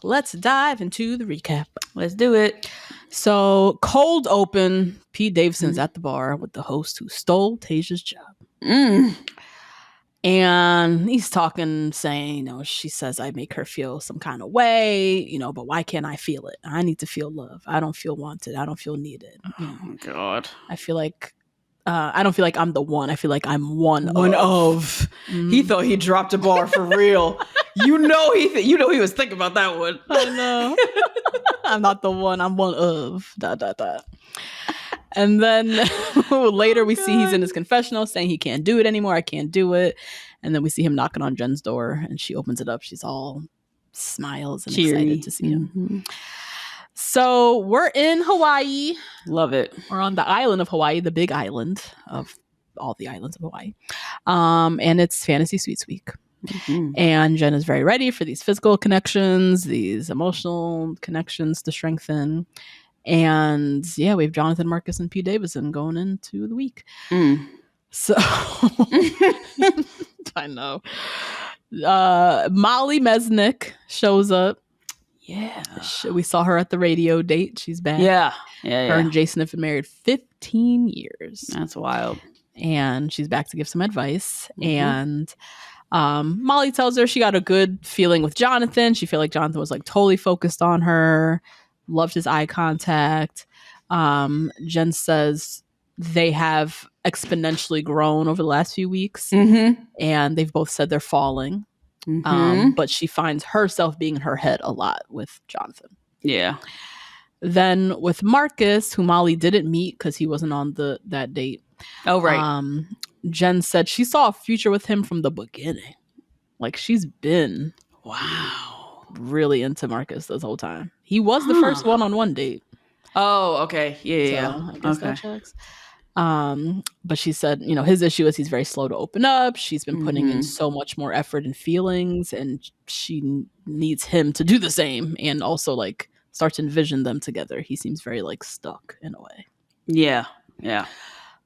Let's dive into the recap. Let's do it. So, cold open, Pete Davidson's at the bar with the host who stole Tasia's job. And he's talking, saying, she says I make her feel some kind of way, but why can't I feel it? I need to feel love. I don't feel wanted. I don't feel needed. Oh, my God. I feel like I don't feel like I'm the one. I feel like I'm one of. He thought he dropped a bar for real. He was thinking about that one. I know. I'm not the one. I'm one of. ... And then later we see he's in his confessional saying he can't do it anymore. I can't do it. And then we see him knocking on Jen's door and she opens it up. She's all smiles and excited to see him. So we're in Hawaii. Love it. We're on the island of Hawaii, the big island of all the islands of Hawaii. And it's Fantasy Suites Week. And Jen is very ready for these physical connections, these emotional connections to strengthen. And we have Jonathan, Marcus, and Pete Davidson going into the week. So I know. Molly Mesnick shows up. Yeah. We saw her at the radio date. She's back. Yeah. Her and Jason have been married 15 years. That's wild. And she's back to give some advice. And Molly tells her she got a good feeling with Jonathan. She felt like Jonathan was like totally focused on her, loved his eye contact. Jen says they have exponentially grown over the last few weeks. And they've both said they're falling. But she finds herself being in her head a lot with Jonathan. Yeah. Then with Marcus, who Molly didn't meet because he wasn't on that date. Oh, right. Jen said she saw a future with him from the beginning. Like she's been really into Marcus this whole time. He was the first one-on-one date. Oh, okay. Yeah. So I guess that checks. But she said, his issue is he's very slow to open up. She's been putting in so much more effort and feelings, and she needs him to do the same and also like start to envision them together. He seems very like stuck in a way. Yeah.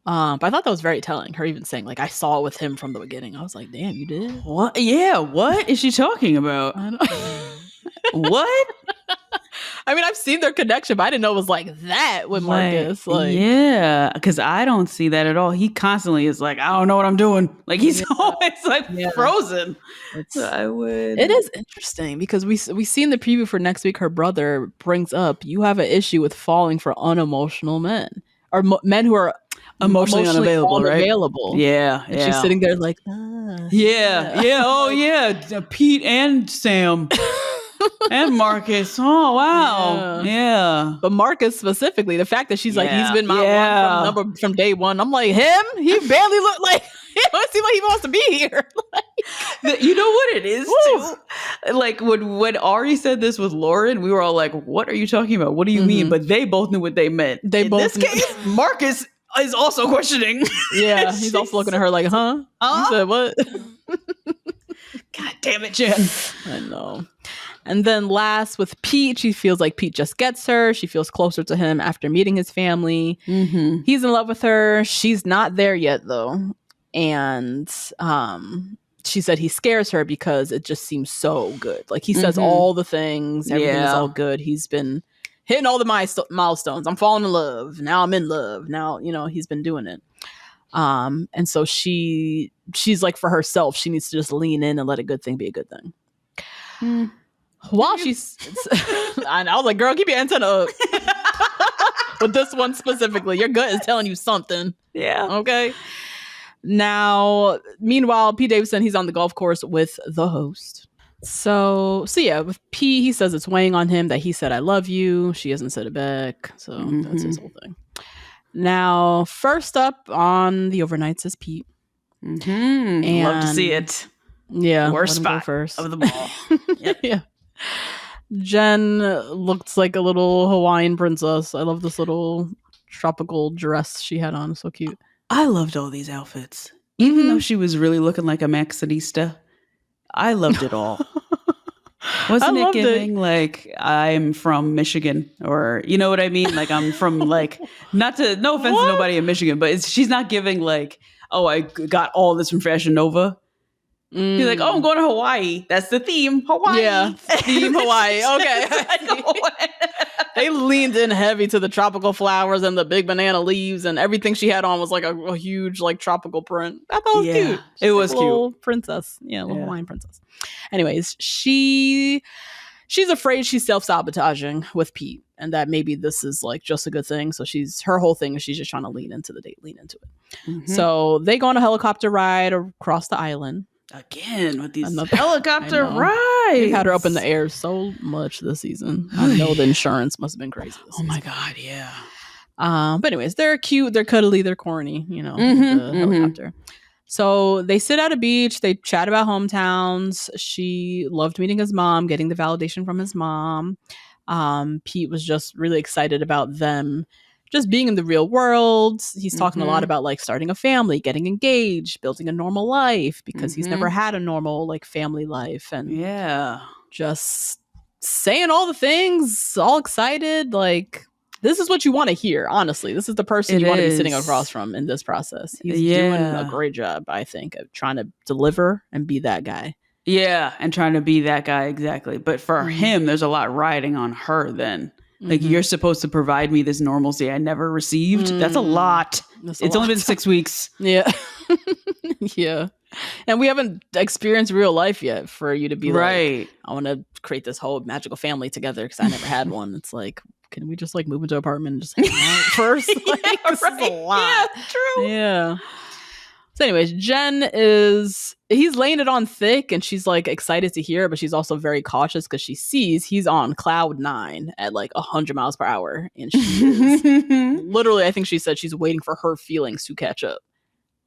But I thought that was very telling. Her even saying like, I saw it with him from the beginning. I was like, damn, you did? What? Yeah. What is she talking about? I don't What? I mean, I've seen their connection, but I didn't know it was like that with Marcus. Yeah, because I don't see that at all. He constantly is like, I don't know what I'm doing. Like he's always like frozen. It is interesting because we see in the preview for next week, her brother brings up, you have an issue with falling for unemotional men or men who are emotionally unavailable, right? Yeah. And she's sitting there like, yeah. Oh yeah, Pete and Sam. And Marcus. Oh, wow. Yeah. But Marcus specifically, the fact that she's like, he's been my one from day one. I'm like, him? He barely looked like, he don't seem like he wants to be here. You know what it is, too? Like, when Ari said this with Lauren, we were all like, what are you talking about? What do you mean? But they both knew what they meant. In this case, Marcus is also questioning. Yeah. He's also looking at her like, huh? You said what? God damn it, Jen. I know. And then last with Pete, she feels like Pete just gets her. She feels closer to him after meeting his family. He's in love with her. She's not there yet, though. And she said he scares her because it just seems so good. Like he says all the things. Everything is all good. He's been hitting all the milestones. I'm falling in love. Now I'm in love. Now, he's been doing it. And so she's like, for herself, she needs to just lean in and let a good thing be a good thing. While she's, I was like, girl, keep your antenna up. With this one specifically, your gut is telling you something. Yeah. Okay. Now, meanwhile, Pete Davidson, he's on the golf course with the host. So yeah, with P, he says it's weighing on him that he said, I love you. She hasn't said it back. So that's his whole thing. Now, first up on the overnights is Pete. And love to see it. Yeah. Worst spot first of the ball. Yeah. Jen looks like a little Hawaiian princess. I love this little tropical dress she had on. So cute. I loved all these outfits. Even though she was really looking like a Maxinista, I loved it all. Wasn't it giving like I'm from Michigan, or you know what I mean? Like I'm from like no offense to nobody in Michigan, but she's not giving like, oh, I got all this from Fashion Nova. He's like, oh, I'm going to Hawaii. That's the theme. Hawaii. Yeah. Theme Hawaii. Okay. They leaned in heavy to the tropical flowers and the big banana leaves, and everything she had on was like a huge like tropical print. I thought it was cute. It was like a cute. little princess. Yeah, a little Hawaiian princess. Anyways, she's afraid she's self-sabotaging with Pete, and that maybe this is like just a good thing. So her whole thing is she's just trying to lean into the date, lean into it. So they go on a helicopter ride across the island. Again, with these helicopter rides. They had her up in the air so much this season. I know the insurance must have been crazy this season. My God, yeah. But anyways, they're cute, they're cuddly, they're corny, the helicopter. So they sit at a beach, they chat about hometowns. She loved meeting his mom, getting the validation from his mom. Pete was just really excited about them just being in the real world. He's talking a lot about like starting a family, getting engaged, building a normal life, because he's never had a normal like family life, and just saying all the things, all excited. Like, this is what you want to hear. Honestly, this is the person you want to be sitting across from in this process. He's doing a great job, I think, of trying to deliver and be that guy. Yeah, and trying to be that guy, exactly. But for him, there's a lot riding on her then. Like, you're supposed to provide me this normalcy I never received. That's a lot. It's only been 6 weeks. Yeah. Yeah. And we haven't experienced real life yet for you to be like, I want to create this whole magical family together because I never had one. It's like, can we just like move into an apartment and just hang out first? Like, this is a lot. Yeah, true. Yeah. So anyways, he's laying it on thick, and she's like excited to hear it, but she's also very cautious because she sees he's on cloud 9 at like 100 miles per hour. And she is literally, I think she said she's waiting for her feelings to catch up.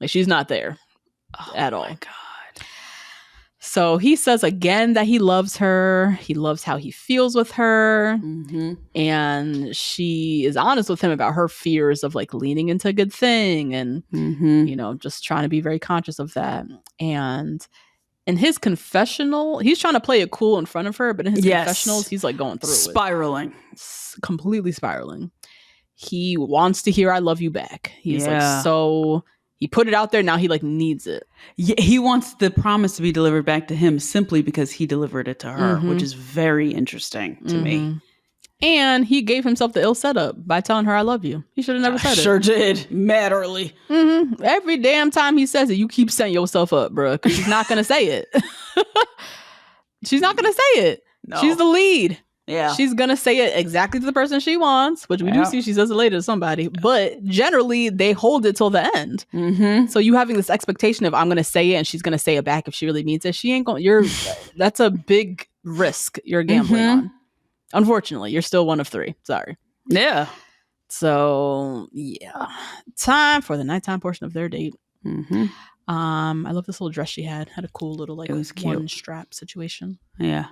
Like, she's not there at all. Oh my God. So he says again that he loves her. He loves how he feels with her. And she is honest with him about her fears of like leaning into a good thing and, just trying to be very conscious of that. And in his confessional, he's trying to play it cool in front of her, but in his confessionals, he's like going through spiraling. Completely spiraling. He wants to hear I love you back. He's like, so he put it out there. Now he like needs it. Yeah, he wants the promise to be delivered back to him simply because he delivered it to her, which is very interesting to me. And he gave himself the ill setup by telling her I love you. He should have never said it. Sure did. Mad early. Every damn time he says it, you keep setting yourself up, bro, because she's not going to say it. She's not going to say it. No. She's the lead. Yeah. She's going to say it exactly to the person she wants, which we do see she says it later to somebody. But generally, they hold it till the end. So you having this expectation of I'm going to say it and she's going to say it back if she really means it. She ain't going that's a big risk you're gambling on. Unfortunately, you're still one of 3. Sorry. Yeah. So, yeah. Time for the nighttime portion of their date. I love this little dress she had. Had a cool little like one strap situation. Yeah.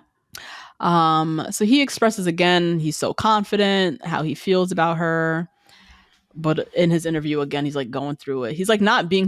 So he expresses again, he's so confident, how he feels about her. But in his interview again, he's like going through it. He's like not being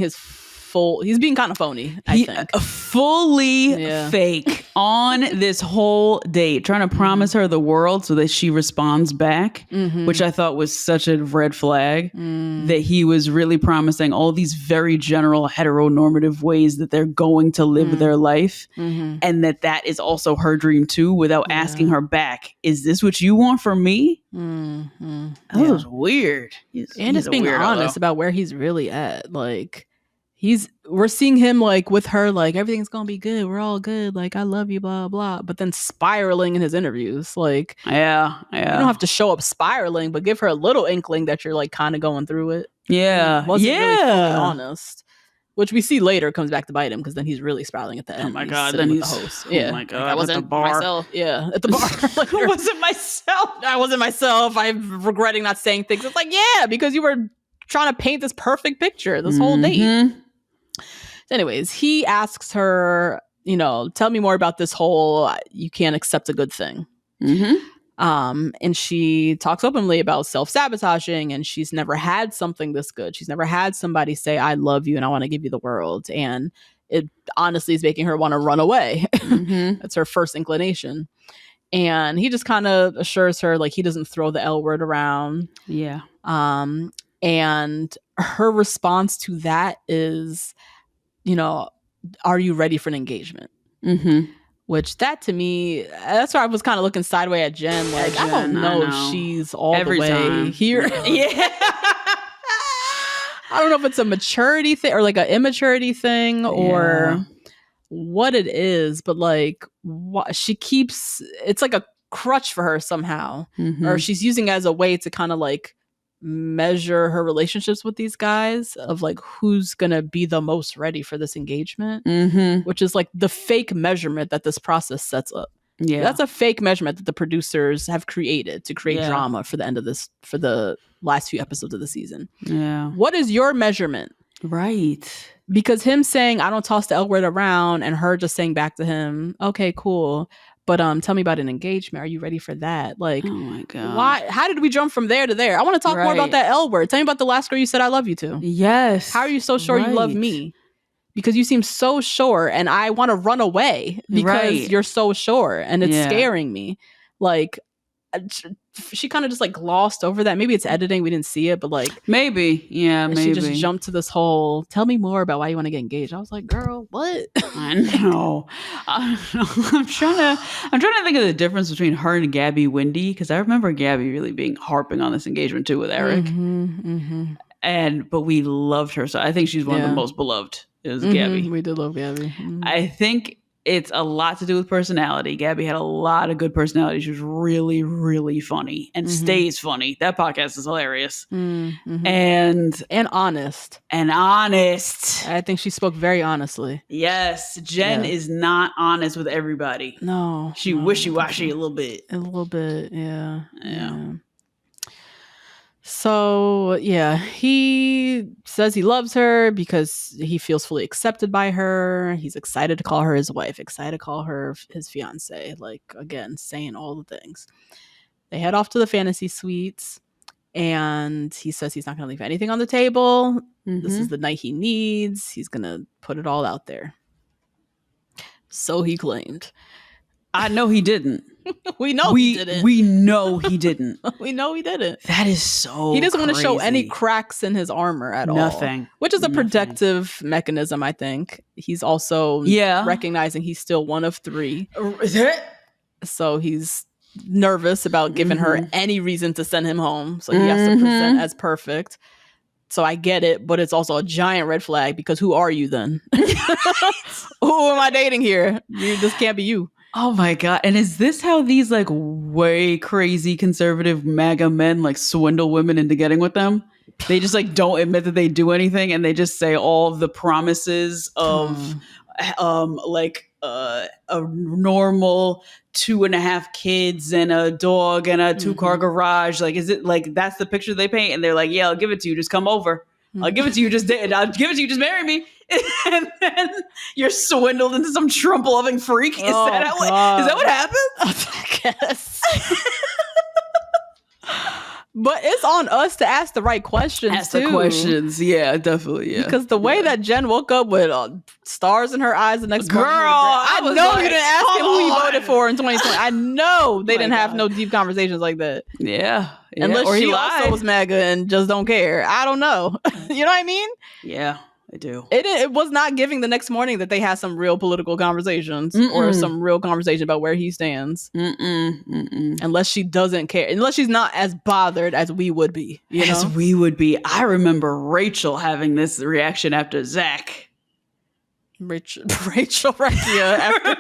he's being kind of phony, I think. Fully fake on this whole date, trying to promise her the world so that she responds back, which I thought was such a red flag, that he was really promising all these very general heteronormative ways that they're going to live their life, and that is also her dream too, without asking her back, is this what you want from me? That was weird. He's just being honest about where he's really at. Like, we're seeing him like with her, like everything's gonna be good, we're all good, like I love you, blah blah, but then spiraling in his interviews. Like, you don't have to show up spiraling, but give her a little inkling that you're like kind of going through it. Wasn't really fully honest, which we see later comes back to bite him, because then he's really spiraling at the end. Oh my God, then he's the host. Oh my God, like, I wasn't myself. At the bar. Like, I wasn't myself. I wasn't myself. I'm regretting not saying things. It's like, because you were trying to paint this perfect picture this whole date. So anyways, he asks her, tell me more about this whole you can't accept a good thing. And she talks openly about self-sabotaging, and she's never had something this good. She's never had somebody say, I love you and I want to give you the world. And it honestly is making her want to run away. That's her first inclination. And he just kind of assures her like he doesn't throw the L word around. Yeah. And her response to that is, are you ready for an engagement? Which that to me, that's where I was kind of looking sideways at Jen. Like, I don't know if she's all the way here. Yeah. I don't know if it's a maturity thing or like an immaturity thing or what it is, but like she keeps, it's like a crutch for her somehow, or she's using it as a way to kind of like measure her relationships with these guys of like who's gonna be the most ready for this engagement, which is like the fake measurement that this process sets up. Yeah, that's a fake measurement that the producers have created to create drama for the end of this, for the last few episodes of the season. Yeah, what is your measurement? Right. Because him saying I don't toss the L word around and her just saying back to him, okay, cool, but tell me about an engagement. Are you ready for that? Like, oh my God, why? How did we jump from there to there? I want to talk more about that L word. Tell me about the last girl you said I love you to. Yes. How are you so sure you love me? Because you seem so sure, and I want to run away because you're so sure, and it's scaring me. Like, she kind of just like glossed over that. Maybe it's editing, we didn't see it, but like maybe she just jumped to this whole tell me more about why you want to get engaged. I was like, girl, what? I know. I'm trying to think of the difference between her and Gabby Wendy, because I remember Gabby really being harping on this engagement too with Eric, but we loved her, so I think she's one of the most beloved. It was Gabby. We did love Gabby. I think it's a lot to do with personality. Gabby had a lot of good personality. She was really, really funny and stays funny. That podcast is hilarious. And honest. And honest. I think she spoke very honestly. Yes. Jen is not honest with everybody. No. She wishy-washy a little bit. A little bit, yeah. So, he says he loves her because he feels fully accepted by her. He's excited to call her his wife, excited to call her his fiance. Like, again, saying all the things. They head off to the fantasy suites, and he says he's not going to leave anything on the table. This is the night he needs. He's going to put it all out there. So he claimed. I know he didn't. We know he didn't. We know he didn't. We know he didn't. That is so He doesn't want to show any cracks in his armor at all. Nothing. Which is a protective mechanism, I think. He's also recognizing he's still one of three. Is it? So he's nervous about giving her any reason to send him home. So he has to present as perfect. So I get it, but it's also a giant red flag because who are you then? Who am I dating here? This can't be you. Oh my God. And is this how these like way crazy conservative MAGA men like swindle women into getting with them? They just like don't admit that they do anything, and they just say all of the promises of a normal 2.5 kids and a dog and a 2-car garage. Like, is it like that's the picture they paint? And they're like, yeah, I'll give it to you. Just come over. I'll give it to you. I'll give it to you. Just marry me. And then you're swindled into some Trump-loving freak. Is that what happens? I guess. But it's on us to ask the right questions, the questions. Yeah, definitely. Yeah. Because the way that Jen woke up with stars in her eyes the next morning. Girl, I know you didn't ask him who he voted for in 2020. I know they didn't have no deep conversations like that. Yeah. Unless or she also was MAGA and just don't care. I don't know. You know what I mean? Yeah. I do. It was not giving the next morning that they had some real political conversations or some real conversation about where he stands. Unless she doesn't care. Unless she's not as bothered as we would be. As we would be. I remember Rachel having this reaction after Zach. Rachel Recchia after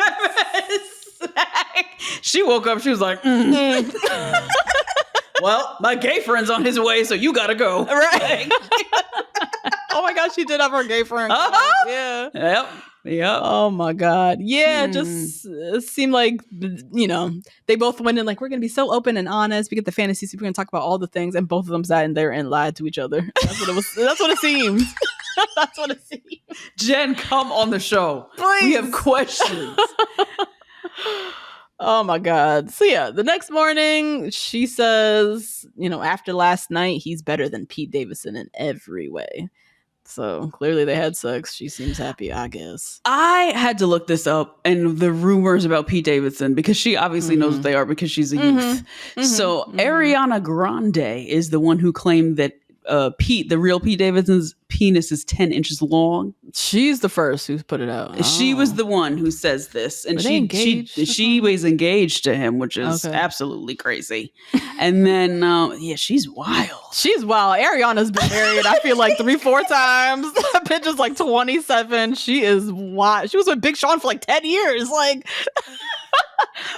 Zach. She woke up. She was like, well, my gay friend's on his way, so you gotta go. Right. Oh my God, she did have her gay friend. Yeah. Yep. Oh my God. Yeah, just it seemed like, they both went in like, we're going to be so open and honest. We get the fantasy, we're going to talk about all the things. And both of them sat in there and lied to each other. That's what it was. That's what it seems. That's what it seems. Jen, come on the show. Please. We have questions. Oh my God. So yeah, the next morning she says, after last night, he's better than Pete Davidson in every way. So clearly they had sex. She seems happy, I guess. I had to look this up and the rumors about Pete Davidson, because she obviously knows what they are because she's a youth. So Ariana Grande is the one who claimed that Pete, the real Pete Davidson's penis is 10 inches long. She's the first who's put it out. She was the one who says this, and she was engaged to him, which is absolutely crazy. And then she's wild. She's wild. Ariana's been married, I feel like 3-4 times. That bitch is like 27. She is wild. She was with Big Sean for like 10 years, like.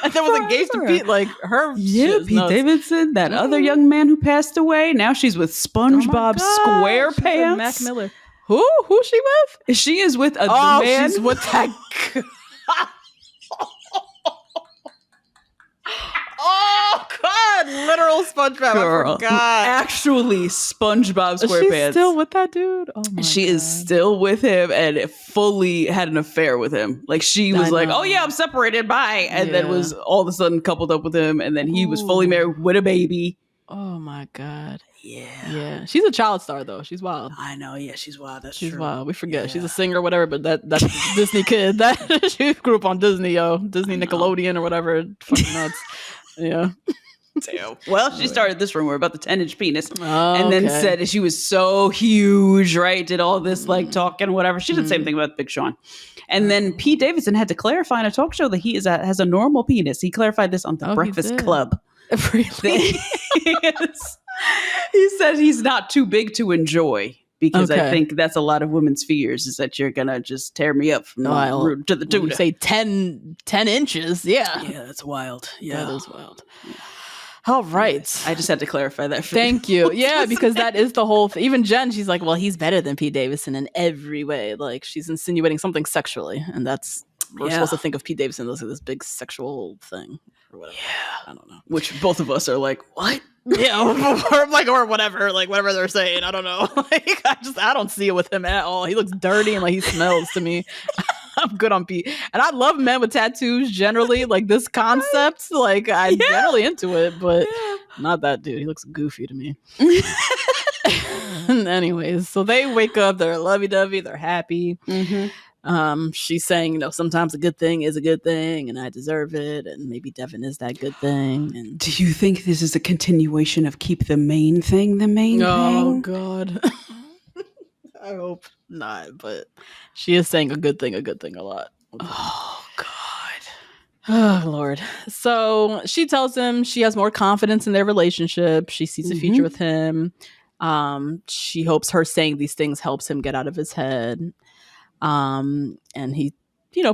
And then was engaged to Pete, like her. Yeah, Pete Davidson, that other young man who passed away. Now she's with SpongeBob SquarePants. Mac Miller. Who's she with? She is with the man. She's with that. Oh God! Literal SpongeBob. Girl, I forgot. Actually, SpongeBob SquarePants. She's still with that dude. Oh my She God. is still with him and fully had an affair with him. Like she was like, "Oh yeah, I'm separated, bye," and then was all of a sudden coupled up with him, and then he was fully married with a baby. Oh my God. Yeah. She's a child star though. She's wild. I know. Yeah, she's wild. She's true. wild. We forget she's a singer or whatever, but that's a Disney kid. That she grew up on Disney, Disney Nickelodeon or whatever. Fucking nuts. Yeah. Damn. Well, she started this rumor about the 10-inch penis, and then said she was so huge, right? Did all this like talking, whatever. She did the same thing about Big Sean. And then Pete Davidson had to clarify in a talk show that he has a normal penis. He clarified this on the Breakfast Club. Really? He said he's not too big to enjoy. Because I think that's a lot of women's fears, is that you're going to just tear me up from the root to the tuna. You say 10 inches. Yeah. Yeah, that's wild. Yeah. That is wild. All right. I just had to clarify that for Thank you. Yeah, because that is the whole thing. Even Jen, she's like, well, he's better than Pete Davidson in every way. Like, she's insinuating something sexually. And we're supposed to think of Pete Davidson as this big sexual thing. Or whatever. Yeah. I don't know. Which both of us are like, what? Yeah, or whatever, like whatever they're saying. I don't know. Like I don't see it with him at all. He looks dirty and like he smells to me. I'm good on Pete, and I love men with tattoos generally. Like this concept, like I'm generally into it, but not that dude. He looks goofy to me. Anyways, so they wake up. They're lovey-dovey. They're happy. Mm-hmm. She's saying, sometimes a good thing is a good thing and I deserve it. And maybe Devin is that good thing. And do you think this is a continuation of keep the main thing the main thing? Oh, God. I hope not. But she is saying a good thing a lot. Oh, God. Oh, Lord. So she tells him she has more confidence in their relationship. She sees a future with him. She hopes her saying these things helps him get out of his head. And he,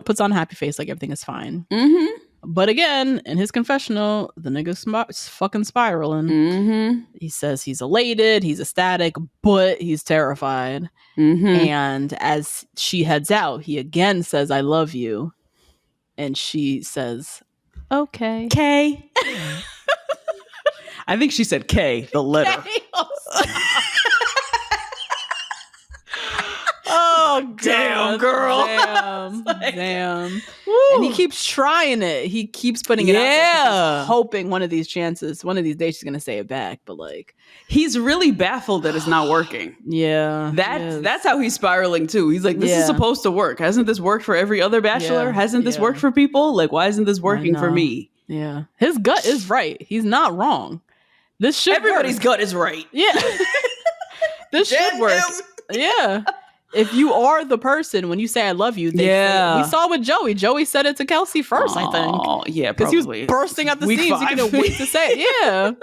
puts on a happy face like everything is fine. Mm-hmm. But again, in his confessional, the nigga's fucking spiraling. Mm-hmm. He says he's elated, he's ecstatic, but he's terrified. Mm-hmm. And as she heads out, he again says, I love you. And she says, okay. K. I think she said K, the letter. K. Oh, damn, girl. Damn. And he keeps trying it. He keeps putting it out there, hoping one of these days she's going to say it back. But like, he's really baffled that it's not working. Yeah. That's how he's spiraling too. He's like, this is supposed to work. Hasn't this worked for every other Bachelor? Hasn't this worked for people? Like, why isn't this working for me? Yeah. His gut is right. He's not wrong. This should Everybody's gut is right. Yeah. This should work. Yeah. If you are the person, when you say I love you, we saw with Joey. Joey said it to Kelsey first, I think. Oh, yeah, because he was bursting at the seams. He couldn't wait to say it. Yeah.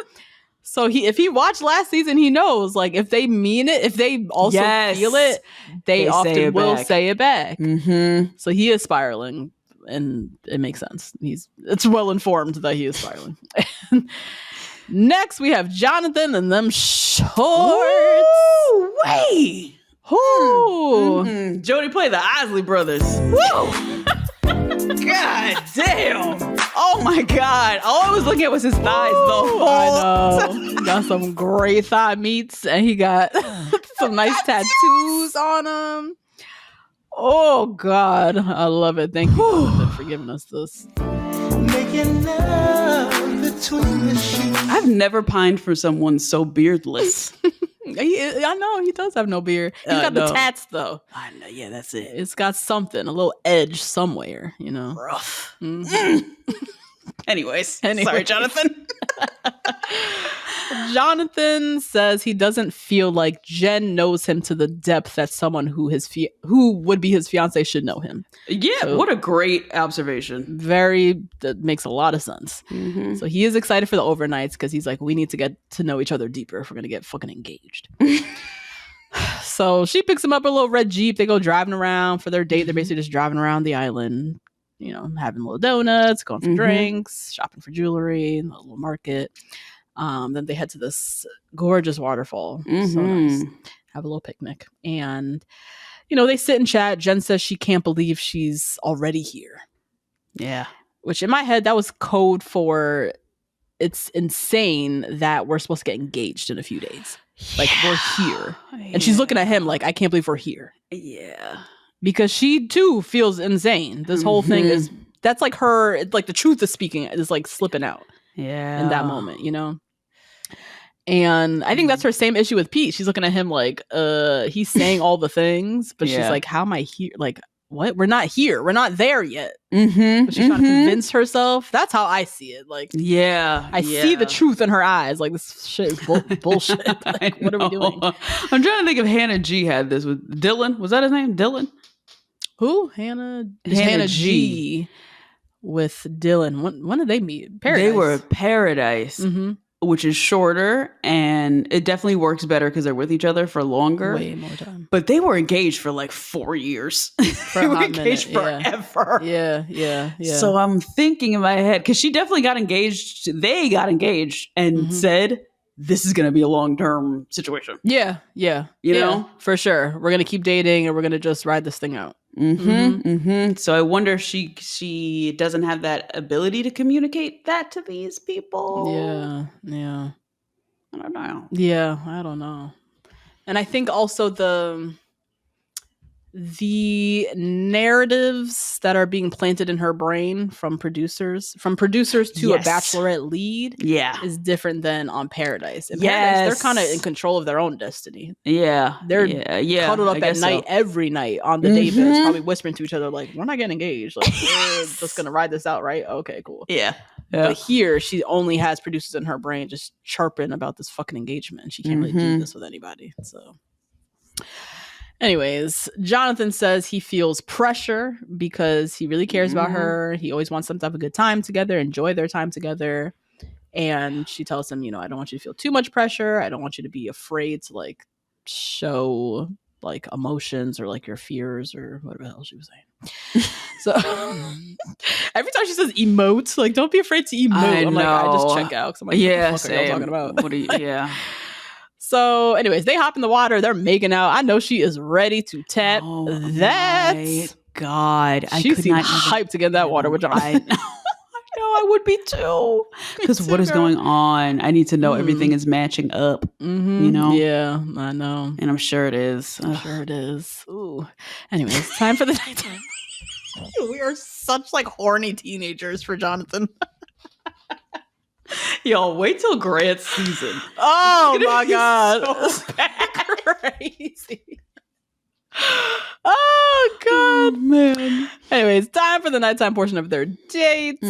So if he watched last season, he knows, like, if they mean it, if they also feel it, they often will say it back. Mm-hmm. So he is spiraling, and it makes sense. It's well informed that he is spiraling. Next, we have Jonathan and them shorts. Ooh, wait. Mm-hmm. Jody played the Isley Brothers. Woo! God damn. Oh my God. All I was looking at was his thighs though. I know. Got some great thigh meats and he got some nice tattoos on him. Oh God. I love it. Thank you for giving us this. Making love between the sheets. I've never pined for someone so beardless. I know he does have no beard. He's got the tats though. I know. Yeah, that's it. It's got something, a little edge somewhere, Rough. Mm-hmm. Anyways, sorry, Jonathan. Jonathan says he doesn't feel like Jen knows him to the depth that someone who would be his fiance should know him. Yeah, so, what a great observation. That makes a lot of sense. Mm-hmm. So he is excited for the overnights because he's like, we need to get to know each other deeper if we're going to get fucking engaged. So she picks him up in a little red Jeep. They go driving around for their date. They're basically just driving around the island, having little donuts, going for drinks, shopping for jewelry, a little market. Then they head to this gorgeous waterfall. So nice. Have a little picnic. And, they sit and chat. Jen says she can't believe she's already here. Yeah. Which in my head, that was code for it's insane that we're supposed to get engaged in a few days. Like, we're here. And she's looking at him like, I can't believe we're here. Yeah. Because she, too, feels insane. This whole thing that's like her, like the truth is speaking, is like slipping out. Yeah. In that moment, And I think that's her same issue with Pete. She's looking at him like, he's saying all the things, but she's like, how am I here? Like, what? We're not here. We're not there yet. But she's trying to convince herself. That's how I see it. Like, I see the truth in her eyes. Like, this shit is bullshit. Like, what are we doing? I'm trying to think if Hannah G had this with Dylan. Was that his name? Dylan? Who? Hannah G. With Dylan. When did they meet? Paradise. They were at Paradise. Which is shorter, and it definitely works better because they're with each other for longer. Way more time. But they were engaged for like 4 years. For they were engaged forever. Yeah. So I'm thinking in my head, because she definitely got engaged. They got engaged and said, this is going to be a long-term situation. Yeah. You know? For sure. We're going to keep dating and we're going to just ride this thing out. So I wonder if she doesn't have that ability to communicate that to these people. Yeah. I don't know. Yeah, I don't know. And I think also the narratives that are being planted in her brain from producers to a Bachelorette lead is different than on Paradise. In Paradise, they're kind of in control of their own destiny. They're cuddled up at night every night on the day beds, probably whispering to each other like, we're not getting engaged, like we're just gonna ride this out, right? Okay, cool. But here she only has producers in her brain just chirping about this fucking engagement. She can't really do this with anybody. So anyways, Jonathan says he feels pressure because he really cares about her. He always wants them to have a good time together, enjoy their time together. And she tells him, I don't want you to feel too much pressure. I don't want you to be afraid to like show like emotions or like your fears or whatever the hell she was saying. So every time she says emote, like don't be afraid to emote. I'm like, I just check out. I'm like, what the fuck are y'all talking about? What are you, So anyways, they hop in the water. They're making out. I know she is ready to tap that. My God. She seems hyped to get in that water, which I know I would be too. Because what is going on? I need to know everything is matching up. Yeah, I know. And I'm sure it is. I'm sure it is. Ooh. Anyways, time for the nighttime. We are such like horny teenagers for Jonathan. Yo, wait till Grant's season. Oh my God. So crazy. Oh God. Man. Anyways, time for the nighttime portion of their date.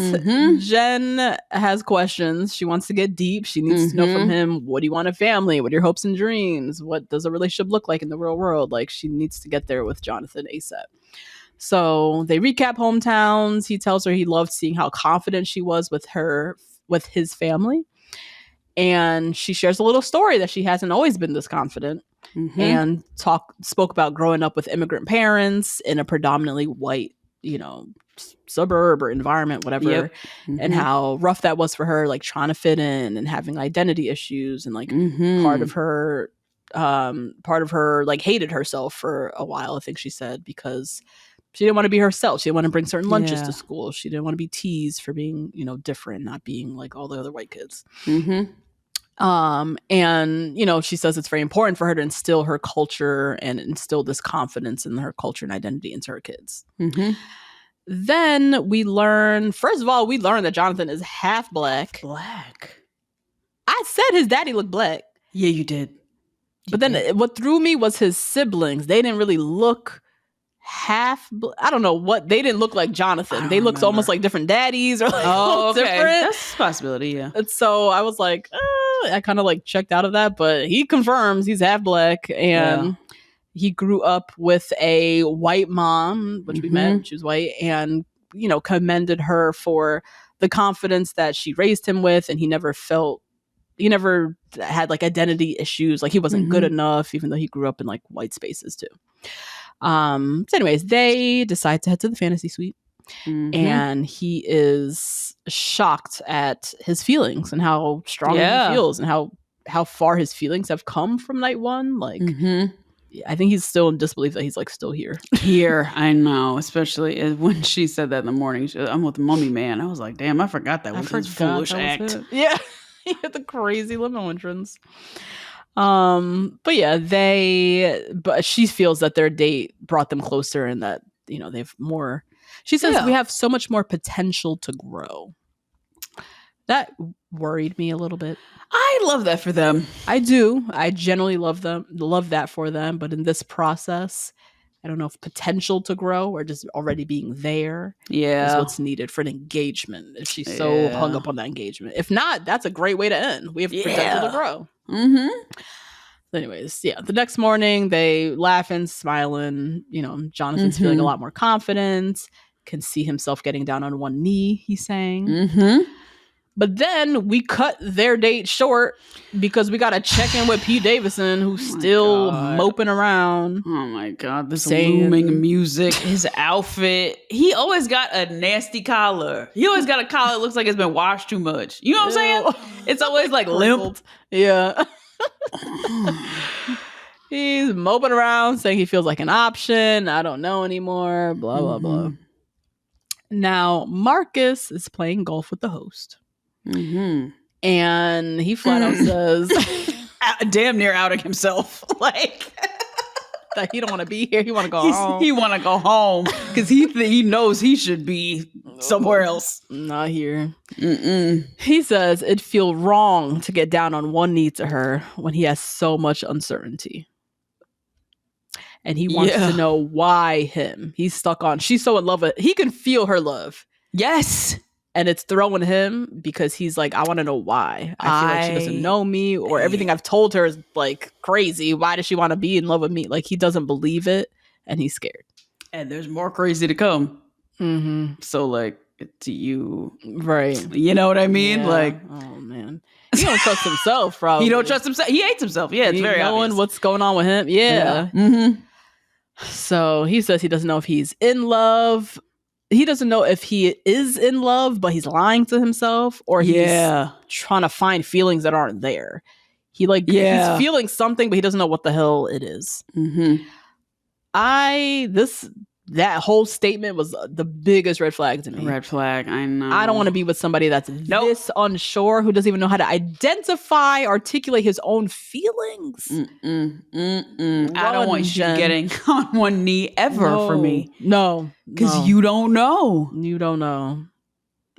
Jen has questions. She wants to get deep. She needs to know from him, what do you want a family? What are your hopes and dreams? What does a relationship look like in the real world? Like, she needs to get there with Jonathan ASAP. So they recap hometowns. He tells her he loved seeing how confident she was with his family. And she shares a little story that she hasn't always been this confident. And spoke about growing up with immigrant parents in a predominantly white, suburb or environment, whatever, and how rough that was for her, like trying to fit in and having identity issues, and like part of her like hated herself for a while, I think she said, because she didn't want to be herself. She didn't want to bring certain lunches to school. She didn't want to be teased for being, different, not being like all the other white kids. And she says it's very important for her to instill her culture and instill this confidence in her culture and identity into her kids. Then we learn that Jonathan is half black. I said his daddy looked black. Yeah, you did. But then what threw me was his siblings. They didn't really look I don't know what, they didn't look like Jonathan. They looked almost like different daddies or like different. That's a possibility, yeah. And so I was like, I kind of like checked out of that, but he confirms he's half black, and he grew up with a white mom, which we met. She was white, and commended her for the confidence that she raised him with, and he never had like identity issues, like he wasn't good enough, even though he grew up in like white spaces too. So anyways, they decide to head to the fantasy suite, and he is shocked at his feelings and how strong he feels, and how far his feelings have come from night one. Like I think he's still in disbelief that he's like still here. I know, especially when she said that in the morning. I'm with the mummy man. I was like, damn, I forgot that was his foolish act. Yeah, he had the crazy limo entrance. But yeah, but she feels that their date brought them closer, and that they've more. She says we have so much more potential to grow. That worried me a little bit. I love that for them. I do. I generally love that for them. But in this process, I don't know if potential to grow or just already being there is what's needed for an engagement. If she's so hung up on that engagement. If not, that's a great way to end. We have potential to grow. Anyways, the next morning they laughing, smiling. Jonathan's feeling a lot more confident, can see himself getting down on one knee, he's saying. But then we cut their date short because we got to check in with Pete Davidson, who's still moping around. Oh my God, this looming music, his outfit. He always got a nasty collar. He always got a collar that looks like it's been washed too much. You know what I'm saying? It's always like limp. Yeah. He's moping around, saying he feels like an option. I don't know anymore. Blah, blah, blah. Now, Marcus is playing golf with the host. And he flat out says, damn near outing himself, like that he don't want to be here. He want to go home. He want to go home because he knows he should be somewhere else, not here. He says it'd feel wrong to get down on one knee to her when he has so much uncertainty, and he wants to know why him. He's stuck on. She's so in love with. He can feel her love. Yes. And it's throwing him because he's like, I want to know why. I feel like she doesn't know me, or everything I've told her is like crazy. Why does she want to be in love with me? Like, he doesn't believe it, and he's scared. And there's more crazy to come. So like, to you, right? You know what I mean? Like, oh man, he don't trust himself. Probably he don't trust himself. He hates himself. Yeah, it's very knowing obvious. What's going on with him. Yeah. So he says he doesn't know if he's in love. He doesn't know if he is in love, but he's lying to himself, or he's trying to find feelings that aren't there. He's feeling something, but he doesn't know what the hell it is. That whole statement was the biggest red flag to me. Red flag, I know. I don't want to be with somebody that's this unsure, who doesn't even know how to articulate his own feelings. I don't want you getting on one knee ever for me. No. Because you don't know. You don't know.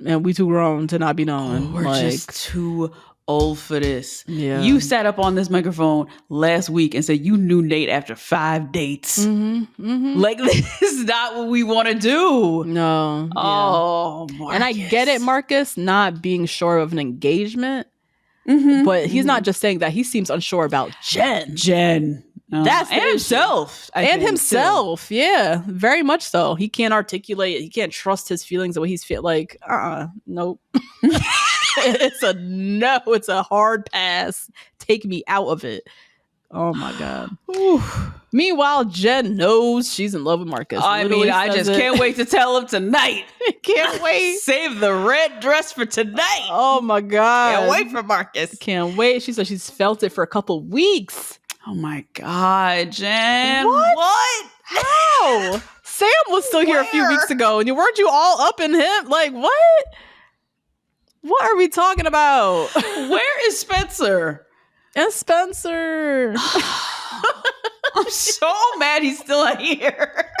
And we too grown to not be knowing. We're just too old for this. Yeah. You sat up on this microphone last week and said you knew Nate after 5 dates. Like, this is not what we want to do. No. Oh, Marcus. And I get it, Marcus, not being sure of an engagement. But he's not just saying that. He seems unsure about Jen. That's and himself. Himself. Yeah, very much so. He can't articulate it. He can't trust his feelings the way he's feel like, nope. It's a no. It's a hard pass. Take me out of it. Oh my God. Meanwhile, Jen knows she's in love with Marcus. I just can't wait to tell him tonight. Can't wait. Save the red dress for tonight. Oh my God. Can't wait for Marcus. Can't wait. She said she's felt it for a couple weeks. Oh my God, Jen. What? How? Sam was still here a few weeks ago, and weren't you all up in him? Like, what? What are we talking about? Where is Spencer? And Spencer. I'm so mad he's still here.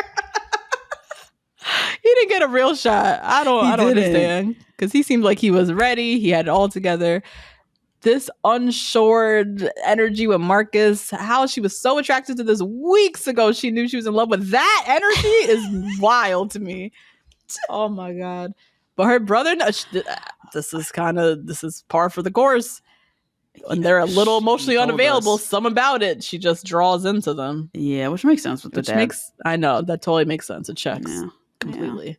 He didn't get a real shot. I don't understand. Because he seemed like he was ready. He had it all together. This unshored energy with Marcus, how she was so attracted to this weeks ago. She knew she was in love with that energy is wild to me. Oh my God. But her brother, this is par for the course. When they're a little emotionally unavailable, some about it, she just draws into them. Yeah, which makes sense with the dad. I know, that totally makes sense. It checks completely. Yeah.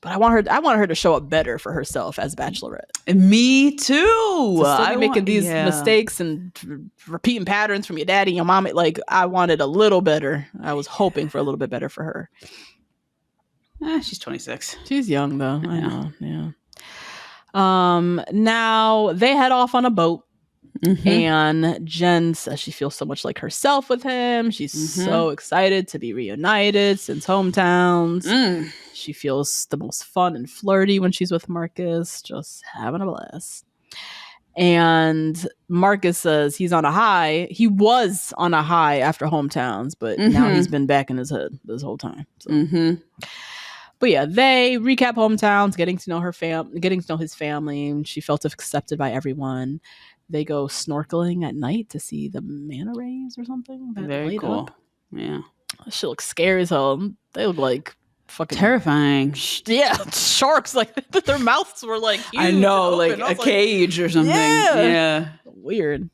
But I want her to show up better for herself as Bachelorette. Me too. I'm making these mistakes and repeating patterns from your daddy and your mom. Like, I wanted a little better. I was hoping for a little bit better for her. She's 26. She's young though. I know. Yeah. Now they head off on a boat. And Jen says she feels so much like herself with him. She's so excited to be reunited since hometowns. She feels the most fun and flirty when she's with Marcus, just having a blast. And Marcus says he's on a high. He was on a high after hometowns, but now he's been back in his head this whole time. So. But yeah, they recap hometowns, getting to know his family. And she felt accepted by everyone. They go snorkeling at night to see the manta rays or something. Very cool. Up. Yeah. She looks scary as hell. They look like fucking terrifying. Yeah, sharks. Like their mouths were like huge. I know, like a cage or something. Yeah. Weird.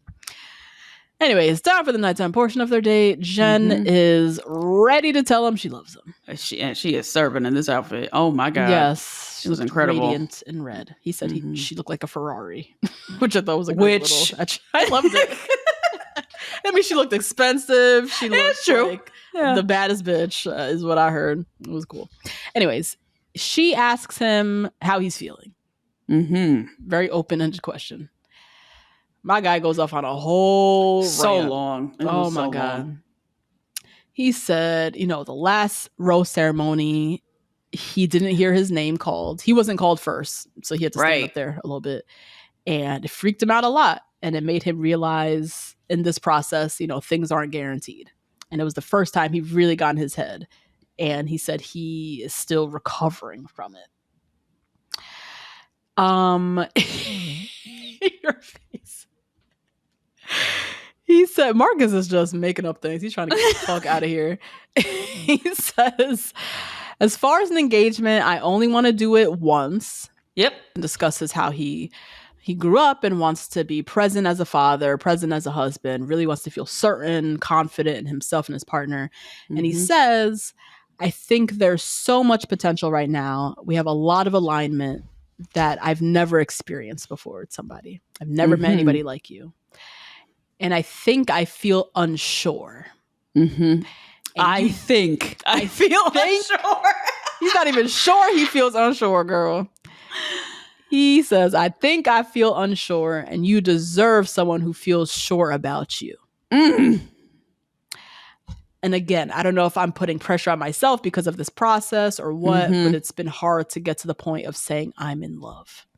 Anyway, it's time for the nighttime portion of their date. Jen is ready to tell him she loves him. She is serving in this outfit. Oh my God. Yes. She was incredible. Radiant in red. He said she looked like a Ferrari, which I thought was a great little... I loved it. I mean, she looked expensive. She looked like the baddest bitch, is what I heard. It was cool. Anyways, she asks him how he's feeling. Very open-ended question. My guy goes off on a whole rant. Long. Oh my God. He said, the last rose ceremony, he didn't hear his name called. He wasn't called first, so he had to stand up there a little bit. And it freaked him out a lot. And it made him realize in this process, things aren't guaranteed. And it was the first time he really got in his head. And he said he is still recovering from it. Your face. He said, Marcus is just making up things. He's trying to get the fuck out of here. He says, as far as an engagement, I only want to do it once. Yep. And discusses how he grew up and wants to be present as a father, present as a husband, really wants to feel certain, confident in himself and his partner. And he says, I think there's so much potential right now. We have a lot of alignment that I've never experienced before with somebody. I've never met anybody like you. And I think I feel unsure. I feel unsure. He's not even sure he feels unsure, girl. He says, I think I feel unsure, and you deserve someone who feels sure about you. And again, I don't know if I'm putting pressure on myself because of this process or what, but it's been hard to get to the point of saying I'm in love.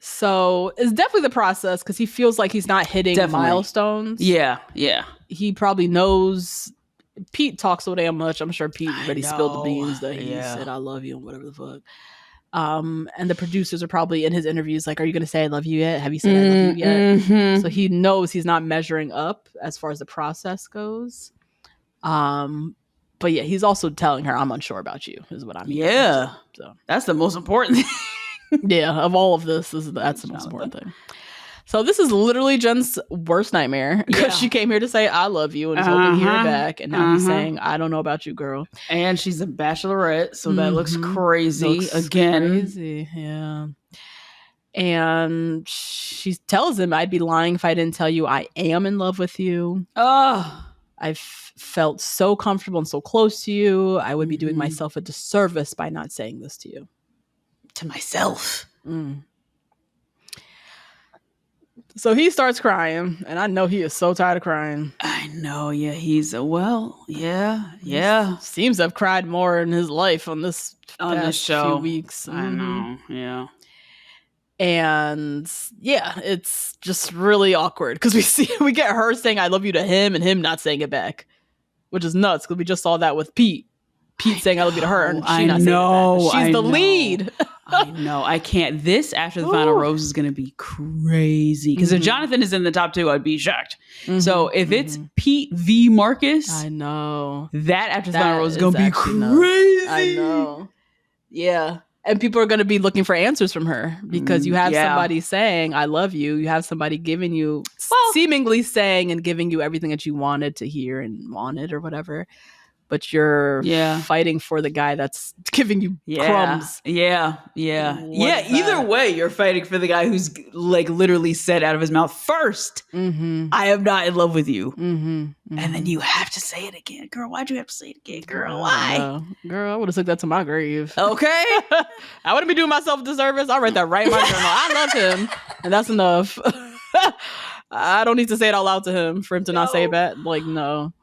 So it's definitely the process because he feels like he's not hitting milestones. Yeah. He probably knows. Pete talks so damn much. I'm sure Pete already spilled the beans that he said, I love you and whatever the fuck. And the producers are probably in his interviews like, are you going to say I love you yet? Have you said I love you yet? So he knows he's not measuring up as far as the process goes. But yeah, he's also telling her, I'm unsure about you, is what I mean. Yeah. So that's the most important thing. Yeah, of all of this, that's the most important thing. So this is literally Jen's worst nightmare because she came here to say, I love you and is hoping to hear back. And now he's saying, I don't know about you, girl. And she's a bachelorette. So that looks crazy Crazy, yeah. And she tells him, I'd be lying if I didn't tell you I am in love with you. I've felt so comfortable and so close to you. I would be doing myself a disservice by not saying this to you. To myself. So he starts crying, and I know he is so tired of crying. I know, yeah. He's Seems to have cried more in his life on this show. Few weeks. I know, yeah. And yeah, it's just really awkward because we get her saying I love you to him and him not saying it back, which is nuts because we just saw that with Pete. Pete saying I love you to her and she not saying it back. She's the lead. I know. I can't. This after the final rose is going to be crazy. Because if Jonathan is in the top 2, I'd be shocked. So if it's Pete v. Marcus, I know. That after the final rose is going to be crazy. I know. Yeah. And people are going to be looking for answers from her because you have somebody saying, I love you. You have somebody giving you, seemingly saying and giving you everything that you wanted to hear and wanted or whatever. But you're fighting for the guy that's giving you crumbs. Yeah. Either way, you're fighting for the guy who's like literally said out of his mouth first, I am not in love with you. And then you have to say it again. Girl, why'd you have to say it again? Girl, why? Girl, I would have took that to my grave. Okay. I wouldn't be doing myself a disservice. I'll write that right in my journal. I love him. And that's enough. I don't need to say it out loud to him for him to not say it back. Like, no.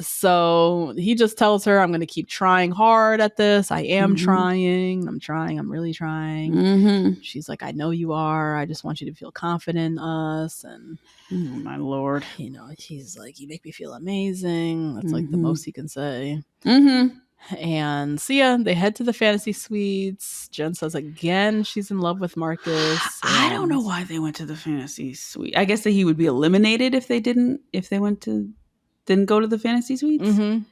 So he just tells her, I'm going to keep trying hard at this. I am trying. I'm really trying. She's like, I know you are. I just want you to feel confident in us. And oh, my Lord. You know, he's like, you make me feel amazing. That's like the most he can say. And so, yeah, they head to the fantasy suites. Jen says again she's in love with Marcus. I don't know why they went to the fantasy suite. I guess that he would be eliminated if they didn't go to the fantasy suites?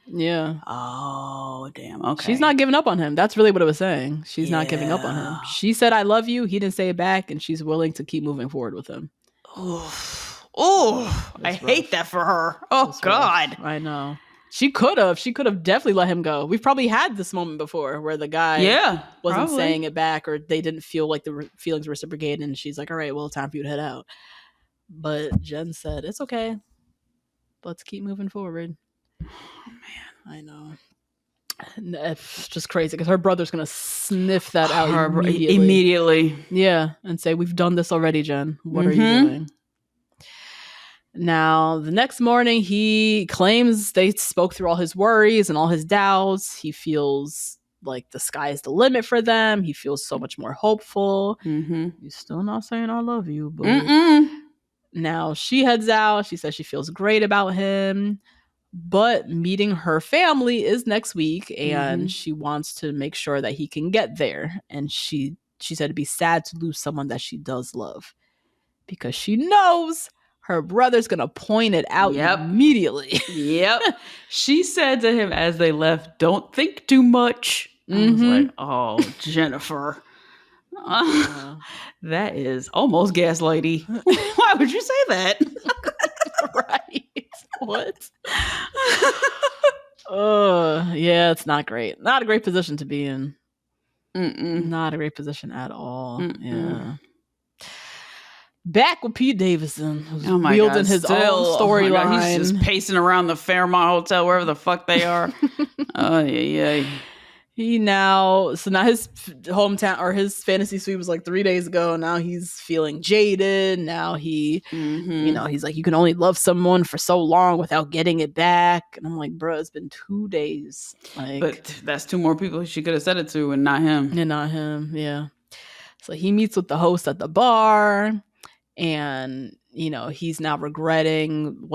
Yeah. Oh, damn. Okay. She's not giving up on him. That's really what it was saying. She's not giving up on him. She said, I love you. He didn't say it back, and she's willing to keep moving forward with him. Oh, I hate that for her. Oh, God. I know. She could have definitely let him go. We've probably had this moment before where the guy wasn't saying it back, or they didn't feel like the feelings reciprocated, and she's like, all right, well, time for you to head out. But Jen said, it's okay. Let's keep moving forward. Oh, man. I know. And it's just crazy because her brother's going to sniff that out immediately. Yeah. And say, we've done this already, Jen. What are you doing? Now, the next morning, he claims they spoke through all his worries and all his doubts. He feels like the sky is the limit for them. He feels so much more hopeful. He's still not saying I love you, but... Now she heads out. She says she feels great about him, but meeting her family is next week, and she wants to make sure that he can get there. And she said it'd be sad to lose someone that she does love, because she knows her brother's gonna point it out immediately. She said to him as they left, "Don't think too much." I was like, "Oh, Jennifer." That is almost gaslighty. Why would you say that? Right. What? Yeah, it's not great. Not a great position to be in. Not a great position at all. Yeah. Back with Pete Davidson, who's wielding his own storyline. He's just pacing around the Fairmont Hotel, wherever the fuck they are. He now his hometown or his fantasy suite was like 3 days ago. Now he's feeling jaded. Now he, he's like, you can only love someone for so long without getting it back. And I'm like, bro, it's been 2 days. Like, but that's 2 more people she could have said it to, and not him. Yeah. So he meets with the host at the bar, and he's now regretting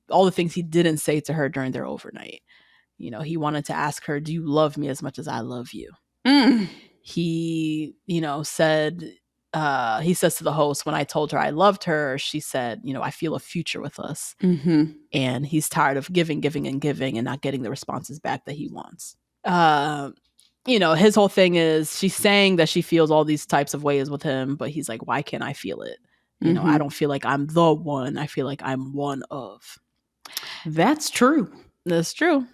all the things he didn't say to her during their overnight. He wanted to ask her, do you love me as much as I love you? He, said, he says to the host, when I told her I loved her, she said, I feel a future with us. And he's tired of giving and not getting the responses back that he wants. His whole thing is she's saying that she feels all these types of ways with him, but he's like, why can't I feel it? I don't feel like I'm the one. I feel like I'm one of. That's true. That's true.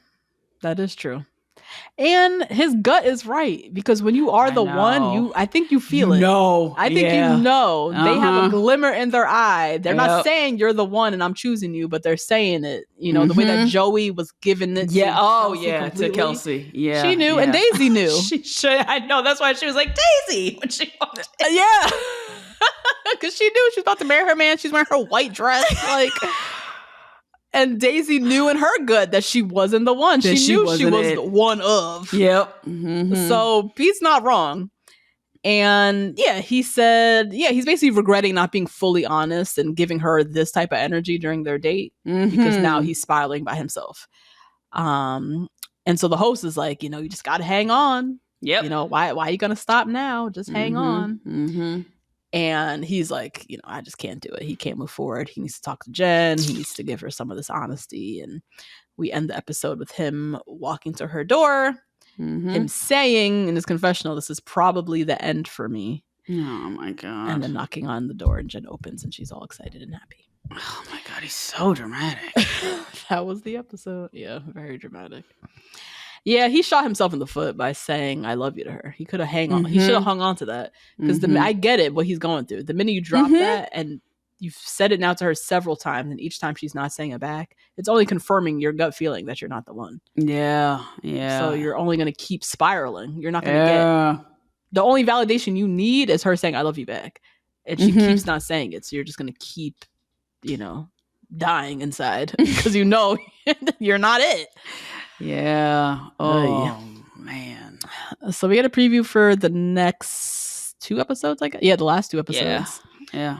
That is true. And his gut is right, because when you are the one, I think you feel it. I think they have a glimmer in their eye. They're not saying you're the one and I'm choosing you, but they're saying it. The way that Joey was giving it. To Kelsey. Yeah, she knew, and Daisy knew. I know. That's why she was like Daisy when she walked in. Yeah, because she knew she was about to marry her man. She's wearing her white dress, like. And Daisy knew in her gut that she wasn't the one. She knew she was one of. Yep. So Pete's not wrong. And he said, he's basically regretting not being fully honest and giving her this type of energy during their date, because now he's spiraling by himself. And so the host is like, you just got to hang on. Yep. Why are you going to stop now? Just hang on. And he's like, I just can't do it. He can't move forward. He needs to talk to Jen. He needs to give her some of this honesty. And we end the episode with him walking to her door. Him saying in his confessional, this is probably the end for me. Oh my God. And then knocking on the door, and Jen opens and she's all excited and happy. Oh my God, he's so dramatic. That was the episode. Yeah, very dramatic. Yeah, he shot himself in the foot by saying "I love you" to her. He could have He should have hung on to that, because I get it, what he's going through. The minute you drop that, and you've said it now to her several times, and each time she's not saying it back, it's only confirming your gut feeling that you're not the one. Yeah. So you're only going to keep spiraling. You're not going to get the only validation you need is her saying "I love you" back, and she keeps not saying it. So you're just going to keep, dying inside because you're not it. Yeah. Oh, man. So we get a preview for the next 2 episodes, the last 2 episodes. Yeah.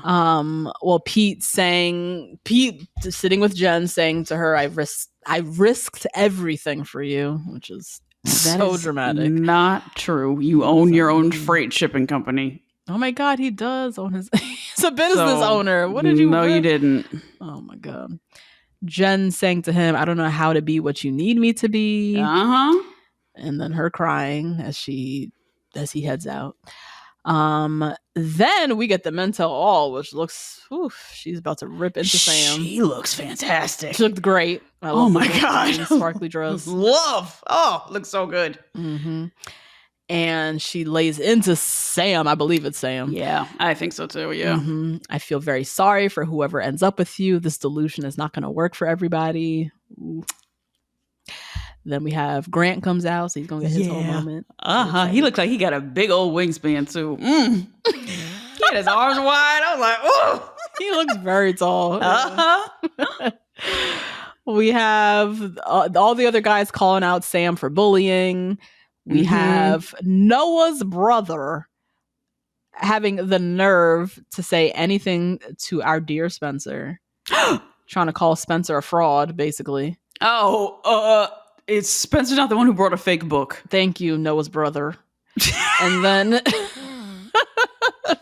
Well, Pete sitting with Jen saying to her, I risked everything for you, which is so dramatic. Not true. You own your own freight shipping company. Oh my God, he does own he's a business owner. What did you No, you didn't. Oh my God. Jen saying to him, I don't know how to be what you need me to be. And then her crying as he heads out. Then we get the men tell all, which looks, she's about to rip into Sam. She looks fantastic. She looked great. Oh my God. Sparkly dress. Love. Oh, looks so good. And she lays into Sam. I believe it's Sam. Yeah, I think so too. Yeah. I feel very sorry for whoever ends up with you. This delusion is not going to work for everybody. Ooh. Then we have Grant comes out, so he's going to get his whole moment. He looks like he got a big old wingspan too. He had his arms wide. I was like, oh. He looks very tall. We have all the other guys calling out Sam for bullying. We have Noah's brother having the nerve to say anything to our dear Spencer. Trying to call Spencer a fraud, basically. Is Spencer not the one who brought a fake book? Thank you, Noah's brother. And then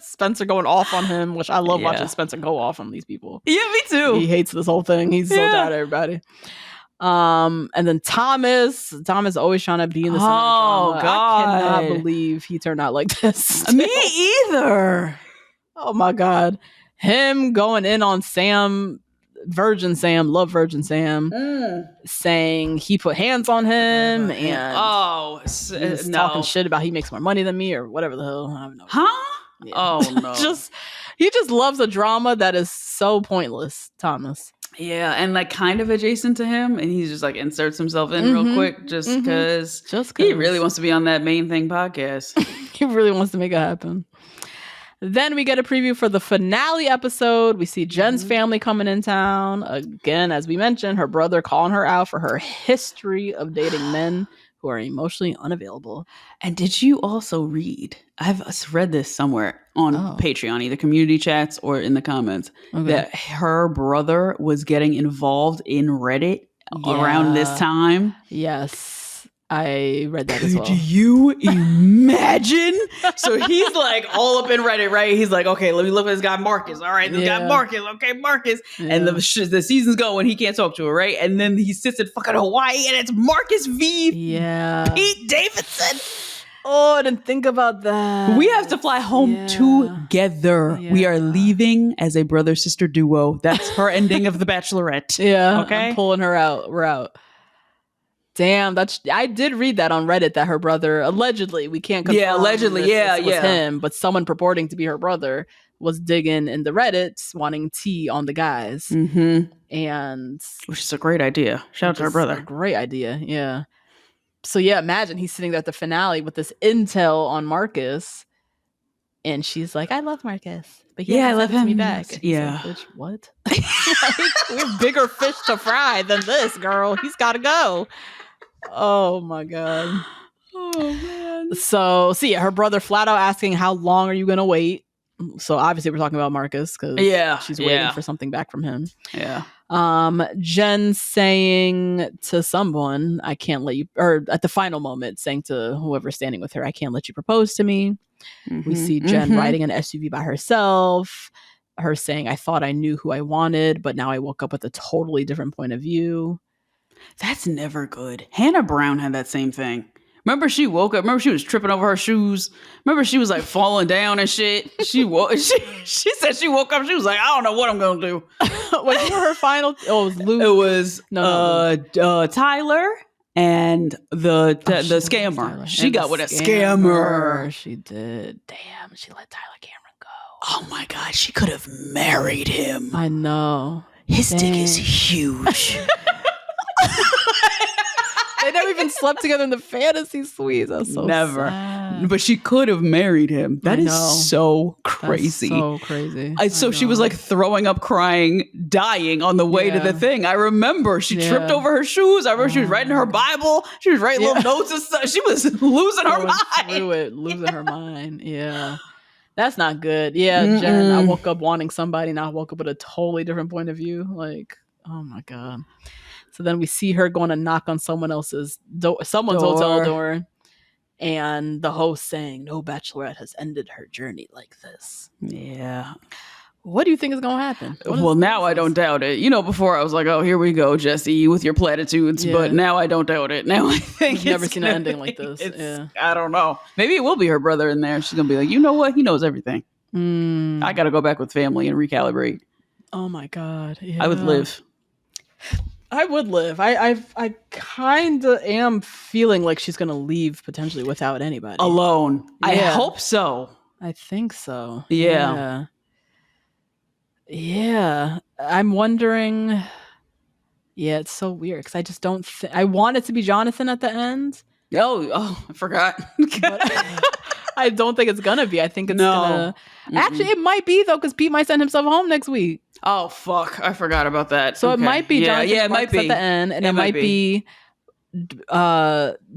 Spencer going off on him, which I love watching Spencer go off on these people. Yeah, me too. He hates this whole thing. He's so tired of everybody. And then Thomas always trying to be in the center of drama. God. I cannot believe he turned out like this. Still. Me either. Oh my God. Him going in on Sam, Virgin Sam, love Virgin Sam, saying he put hands on him and talking shit about he makes more money than me or whatever the hell. I don't know. Yeah. Oh no. He just loves a drama that is so pointless, Thomas. Yeah, and like kind of adjacent to him, and he's just like inserts himself in real quick just because he really wants to be on that Main Thing podcast. He really wants to make it happen. Then we get a preview for the finale episode. We see Jen's family coming in town. Again, as we mentioned, her brother calling her out for her history of dating men who are emotionally unavailable. And did you also read, I've read this somewhere on Patreon, either community chats or in the comments, that her brother was getting involved in Reddit around this time? Yes. I read that as well. Could you imagine? So he's like all up in Reddit, right? He's like, okay, let me look at this guy Marcus. All right, this guy Marcus. Okay, Marcus. Yeah. And the season's going, he can't talk to her, right? And then he sits in fucking Hawaii, and it's Marcus v. Pete Davidson. Oh, I didn't think about that. We have to fly home together. Yeah. We are leaving as a brother-sister duo. That's her ending of The Bachelorette. Yeah. Okay. I'm pulling her out. We're out. Damn, I did read that on Reddit that her brother allegedly, we can't confirm. Yeah, allegedly, this was him, but someone purporting to be her brother was digging in the Reddits, wanting tea on the guys, and which is a great idea. Shout out to her brother. A great idea, yeah. So yeah, imagine he's sitting there at the finale with this intel on Marcus, and she's like, "I love Marcus, but I love him back." Yeah, like, bitch, what? Like, we have bigger fish to fry than this, girl. He's got to go. Oh my God. Oh man. So yeah, her brother flat out asking, how long are you gonna wait? So obviously we're talking about Marcus because she's waiting for something back from him. Yeah. Jen saying to someone, I can't let you, or at the final moment saying to whoever's standing with her, I can't let you propose to me. We see Jen riding an SUV by herself, her saying, I thought I knew who I wanted, but now I woke up with a totally different point of view. That's never good. Hannah Brown had that same thing Remember she woke up. Remember she was tripping over her shoes. Remember she was like falling down and shit. She said she woke up. She was like, I don't know what I'm gonna do. Was her final? Oh, it was Luke. It was Tyler and the scammer. Tyler. She got with a scammer. She did. Damn, she let Tyler Cameron go. Oh my God, she could have married him. I know. His dick is huge. They never even slept together in the fantasy suites. That's so never. sad. But she could have married him. That is so crazy. That's so crazy. So she was like throwing up, crying, dying on the way to the thing. I remember she tripped over her shoes. I remember she was writing her Bible. She was writing little notes and stuff. She was losing her mind. Losing her mind. Yeah. That's not good. Yeah, Jen, I woke up wanting somebody. Now I woke up with a totally different point of view. Like, oh my God. So then we see her going to knock on someone's hotel door, and the host saying, "No Bachelorette has ended her journey like this." Yeah. What do you think is going to happen? Well, now I don't doubt it. You know, before I was like, "Oh, here we go, Jesse, with your platitudes." Yeah. But now I don't doubt it. Now I think I've never seen an ending like this. Yeah. I don't know. Maybe it will be her brother in there. She's gonna be like, "You know what? He knows everything. I got to go back with family and recalibrate." Oh my God! Yeah. I would live. I kind of am feeling like she's going to leave potentially without anybody. Alone. Yeah. I hope so. I think so. Yeah. Yeah. I'm wondering. Yeah, it's so weird because I just don't I want it to be Jonathan at the end. Oh, I forgot. I don't think it's going to be. I think it's going to. Actually, it might be, though, because Pete might send himself home next week. Oh, fuck. I forgot about that. So it might be Jonathan it might be. at the end, and it might be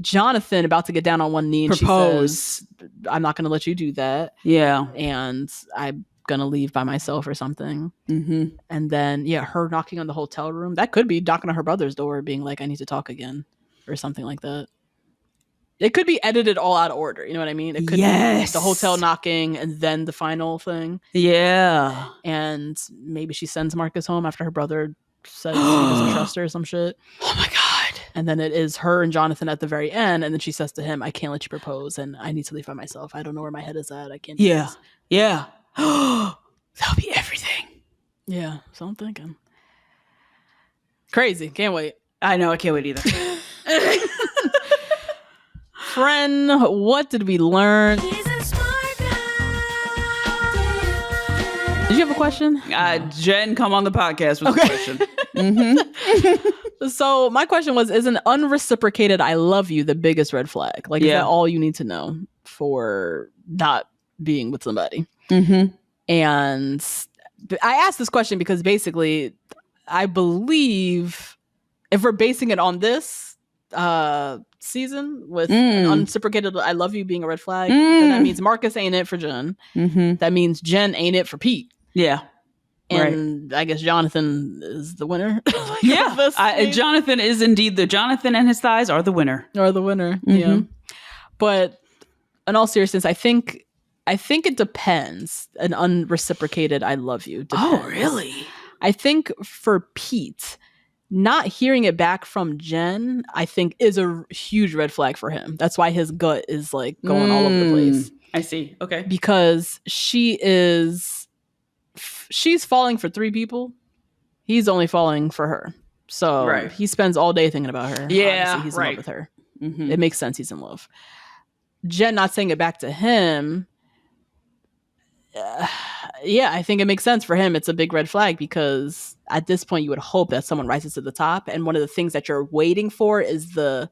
Jonathan about to get down on one knee and propose. She says, "I'm not going to let you do that." Yeah. And I'm going to leave by myself or something. And then, her knocking on the hotel room. That could be knocking on her brother's door being like, "I need to talk again," or something like that. It could be edited all out of order. You know what I mean? It could be the hotel knocking and then the final thing. Yeah. And maybe she sends Marcus home after her brother says he doesn't trust her or some shit. Oh my God. And then it is her and Jonathan at the very end. And then she says to him, "I can't let you propose and I need to leave by myself. I don't know where my head is at. I can't do this." Yeah. That'll be everything. Yeah. So I'm thinking. Crazy. Can't wait. I know. I can't wait either. Friend, what did we learn? Did you have a question? Jen, come on the podcast with a question. So my question was, is an unreciprocated "I love you" the biggest red flag? Like, is that all you need to know for not being with somebody? And I asked this question because basically I believe if we're basing it on this season with an unreciprocated "I love you" being a red flag, then that means Marcus ain't it for Jen. That means Jen ain't it for Pete. Yeah. And I guess Jonathan is the winner. Jonathan is indeed Jonathan and his thighs are the winner. Yeah. But in all seriousness, I think it depends. An unreciprocated "I love you" depends. Oh, really? I think for Pete, not hearing it back from Jen, I think is a huge red flag for him. That's why his gut is like going all over the place. I see. Okay. Because she's falling for 3 people. He's only falling for her. So he spends all day thinking about her. Yeah. Obviously, he's in love with her. It makes sense he's in love. Jen not saying it back to him. I think it makes sense for him. It's a big red flag because at this point you would hope that someone rises to the top, and one of the things that you're waiting for is the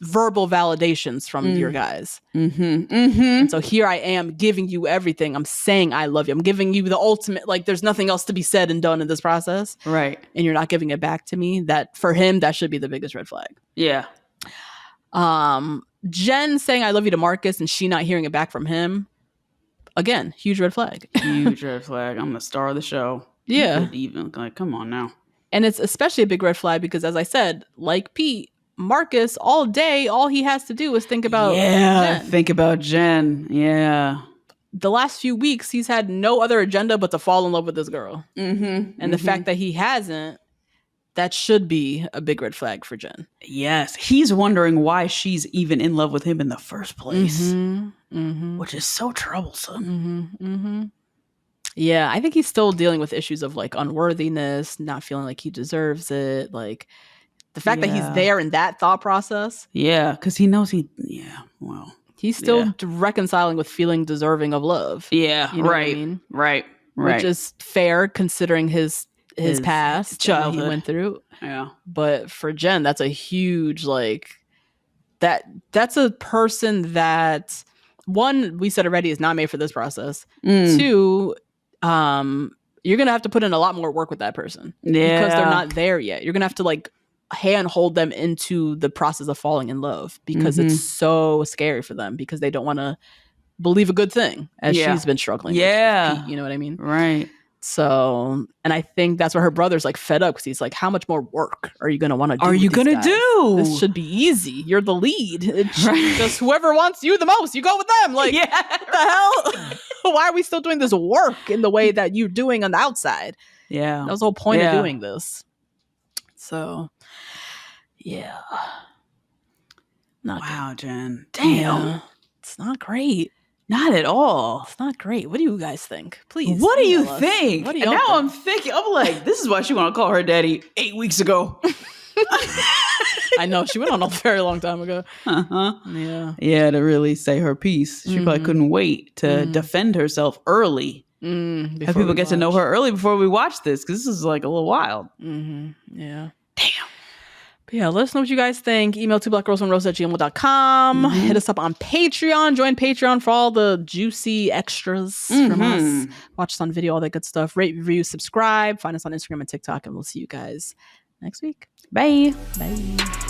verbal validations from your guys. And so here I am giving you everything. I'm saying I love you. I'm giving you the ultimate, like there's nothing else to be said and done in this process. Right. And you're not giving it back to me. That for him, that should be the biggest red flag. Yeah. Jen saying "I love you" to Marcus and she not hearing it back from him. Again, huge red flag. Huge red flag. I'm the star of the show. Yeah. Even like, come on now. And it's especially a big red flag because, as I said, like Pete, Marcus, all day, all he has to do is think about Jen. Think about Jen. Yeah. The last few weeks, he's had no other agenda but to fall in love with this girl. And the fact that he hasn't, that should be a big red flag for Jen. Yes. He's wondering why she's even in love with him in the first place, which is so troublesome. Yeah, I think he's still dealing with issues of like unworthiness, not feeling like he deserves it. Like the fact that he's there in that thought process. Yeah, because he knows he's still reconciling with feeling deserving of love. Yeah, you know what I mean? Right. Which is fair considering his past, childhood he went through. Yeah. But for Jen, that's a huge like that's a person that, one, we said already, is not made for this process. Two, you're gonna have to put in a lot more work with that person because they're not there yet. You're gonna have to like handhold them into the process of falling in love because it's so scary for them because they don't want to believe a good thing as she's been struggling with Pete, you know what I mean? Right. So, and I think that's where her brother's like fed up because he's like, how much more work are you going to want to do? Are you going to do? This should be easy. You're the lead. Just whoever wants you the most, you go with them. Like, what the hell? Why are we still doing this work in the way that you're doing on the outside? Yeah. That was the whole point of doing this. So, yeah. Wow, Jen. Damn. It's not great. Not at all. It's not great. What do you guys think? Please. What do you think? What do you now think? I'm thinking, I'm like, this is why she want to call her daddy 8 weeks ago. I know. She went on a very long time ago. Yeah. Yeah, to really say her piece. She probably couldn't wait to defend herself early. Have people get to know her early before we watch this, because this is like a little wild. Yeah. Damn. But yeah, let us know what you guys think. Email 2blackgirlsonroast@gmail.com. Hit us up on Patreon. Join Patreon for all the juicy extras from us. Watch us on video, all that good stuff. Rate, review, subscribe. Find us on Instagram and TikTok, and we'll see you guys next week. Bye. Bye.